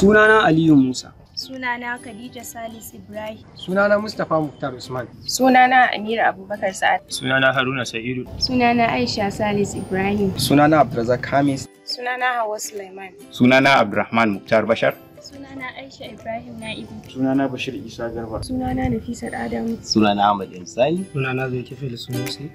Sunana Aliyu Musa. Sunana Khadija Salis Ibrahim. Sunana Mustapha Muktar Usman. Sunana Amira Abubakar Sa'ad. Sunana Haruna Sa'idu. Sunana Aisha Salis Ibrahim. Sunana Abdulrazak Hamis. Sunana Hawwa Sulaiman. Sunana Abdulrahman Muktar Bashar. Sunana Aisha Ibrahim Na'ibu. Sunana Bashir Isa Garba. Sunana Nafisat Adamu. Sunana Ahmad Insani. Sunana Zulkifil Sunusi.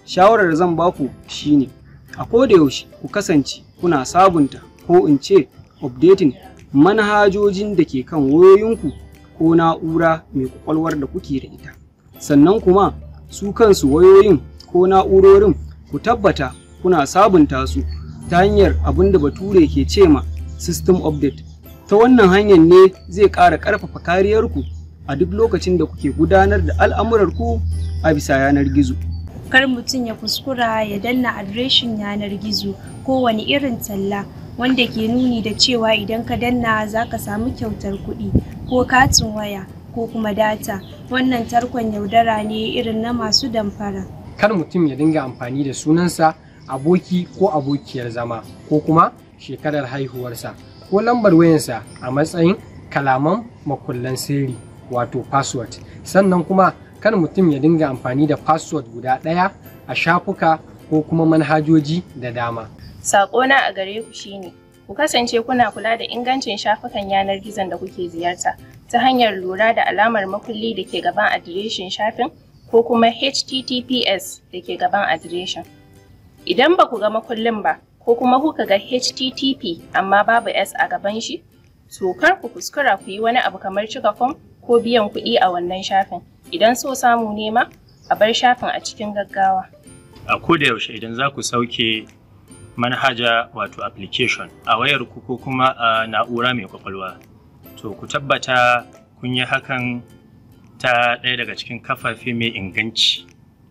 Shawarar da zan baku shine a koda yaushe ku kasance kuna sabunta ko in ce updating manhajojin da ke kan wayoyinku ko na'ura mai kwakwalwar da kuke da ita. Sannan kuma su kansu wayoyin ko na'urorin ku tabbata kuna sabunta su ta hanyar abin da Bature ke ce ma system update. Ta wannan hanyar ne zai ƙara ƙarfafa kariyarku a duk lokacin da kuke gudanar da al'amurarku a bisa yanar gizo. Kar mutum ya kuskura ya danna adireshin yanar gizo ko wani irin talla wanda ke nuni da cewa idan ka danna za ka samu kyautar kuɗi ko katin waya ko kuma data. Wannan tarkon yaudara ne irin na masu damfara. Kar mutum ya dinga amfani da sunansa, aboki ko abokiyar zama, ko kuma shekarar haihuwarsa ko lambar wayansa a matsayin kalaman makullan sirri wato password. Sannan kuma kar mutum ya dinga amfani da password guda ɗaya a shafuka ko kuma manhajoji da dama. Saƙona a gare ku shine, ku kasance kuna kula da ingancin shafukan yanar gizon da kuke ziyarta ta hanyar lura da alamar makulli da ke gaban adireshin shafin ko kuma HTTPS da ke gaban adireshin. Idan ba ku ga makullin ba ko kuma kuka ga HTTP amma babu S a gaban shi, to kar ku kuskura ku yi wani abu kamar cika fom ko biyan kuɗi a wannan shafin. Idan so samu nema, a bar shafin a cikin gaggawa. A koda yaushe idan za ku sauke manhaja wato application a wayarku ko kuma a na'ura mai kwakwalwa, to ku tabbata kun yi hakan ta ɗaya daga cikin kafafe mai inganci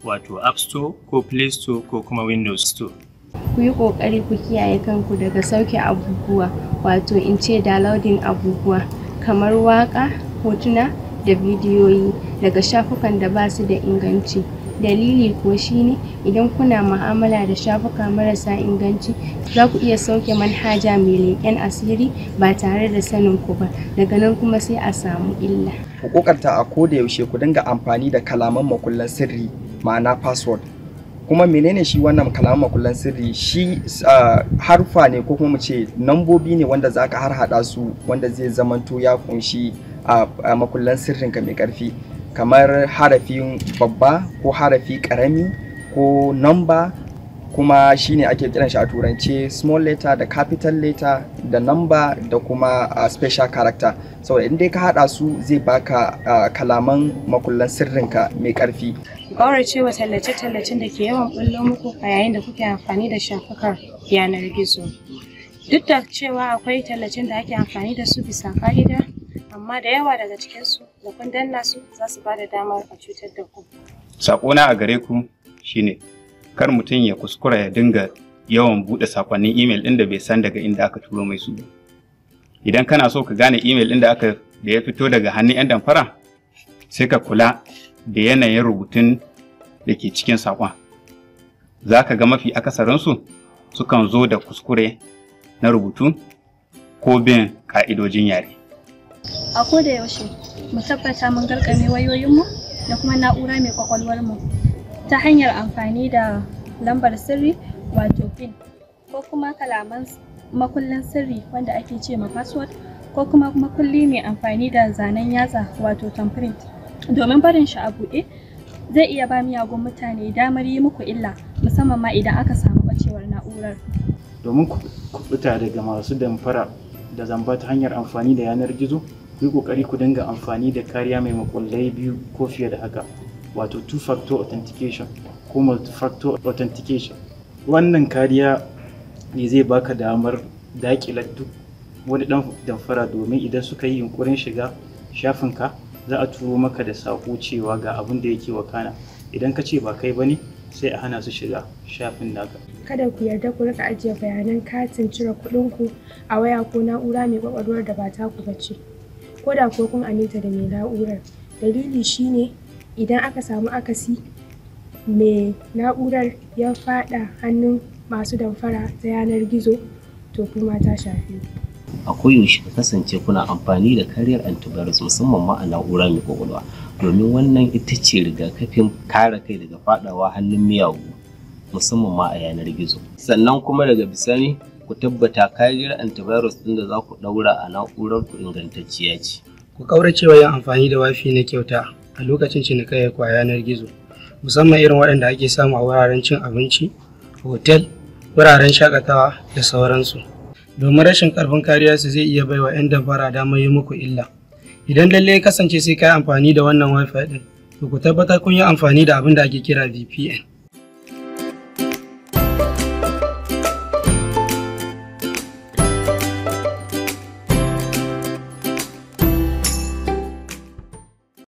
wato App Store ko Play Store ko kuma Windows Store. Ku yi ƙoƙari ku kiyaye kanku daga sauke abubuwa wato in ce downloading abubuwa kamar waƙa, hotuna da bidiyoyi daga shafukan da ba su da inganci. Dalili kuwa shine idan kuna mu'amala da shafuka marasa inganci za ku iya sauke manhaja mai leƙen asiri ba tare da sanin ku ba, daga nan kuma sai a samu illa. Ku kokarta a koda yaushe ku dinga amfani da kalaman makullan sirri ma'ana password. Kuma menene shi wannan kalaman makullan sirri? Shi harfa ne ko kuma mu ce nambobi ne wanda zaka harhaɗa su wanda zai zamanto ya kunshi a makullan sirrinka mai ƙarfi, kamar harafin babba ko harafi ƙarami ko number, kuma shine ake kiran shi a turance small letter da capital letter da number da kuma special character. Saboda in dai ka haɗa su zai baka kalaman makullan sirrinka mai ƙarfi. Ƙaurace wa tallace-tallacen da ke yawan ɓullo muku a yayin da kuke amfani da shafukan yanar gizo. Duk da cewa akwai tallacen da ake amfani da su bisa ƙa'ida, amma da yawa daga cikinsu da kun danna su za su ba da damar a cutar da ku. Saƙona a gare ku shine kar mutum ya kuskura ya dinga yawan buɗe sakonnin email ɗin da bai san daga inda aka turo mai su. Idan kana so ka gane email ɗin da ya fito daga hannun 'yan damfara, sai ka kula da yanayin rubutun da ke cikin saƙon. Za ka ga mafi akasarinsu sukan zo da kuskure na rubutu ko bin ƙa'idojin yare. A koda yaushe mu tabbata mun garkame wayoyinmu da kuma na'ura mai kwakwalwarmu ta hanyar amfani da lambar sirri wato PIN ko kuma kalaman makullin sirri wanda ake ce ma password ko kuma makulli mai amfani da zanen yatsa wato thumbprint. Domin barin shi a buɗe zai iya ba miyagun mutane damar yi muku illa, musamman ma idan aka samu ɓacewar na'urar. Domin ku fita daga masu damfara da zamba ta hanyar amfani da yanar gizo, ku yi ƙoƙari ku dinga amfani da kariya mai makullai biyu ko fiye da haka, wato two-factor authentication ko multi-factor authentication. Wannan kariya ne zai baka damar daƙile duk wani ɗan damfara, domin idan suka yi yunƙurin shiga shafinka za a turo maka da saƙo cewa ga abin da yake wakana. Idan ka ce ba kai bane, sai a hana su shiga shafin naka. Kada ku yarda ku rika ajiye bayanan katin cire kuɗinku a waya ko na'ura mai kwakwalwar da ba taku bace, ko da ko kun aminta da mai na'urar. Dalili shine idan aka samu akasi mai na'urar ya faɗa hannun masu damfara ta yanar gizo to kuma ta shafe. A koyaushe ka kasance kuna amfani da kariyar antivirus musamman ma a na'ura mai kwakwalwa, domin wannan ita ce rigakafin kare kai daga faɗawa hannun miyagu musamman ma a yanar gizo. Sannan kuma daga bisani ku tabbata kariyar antivirus ɗin da za ku ɗaura a na'urar ku ingantacciya ce. Ku kauracewa yin amfani da wifi na kyauta a lokacin cinikayyar ku a yanar gizo, musamman irin waɗanda ake samu a wuraren cin abinci, hotel, wuraren shakatawa da sauransu. Domin rashin karfin kariya su zai iya baiwa 'yan damfara damar yi muku illa. Idan lalle ya kasance sai ka yi amfani da wannan wifi ɗin, to ku tabbatar kun yi amfani da abin da ake kira VPN.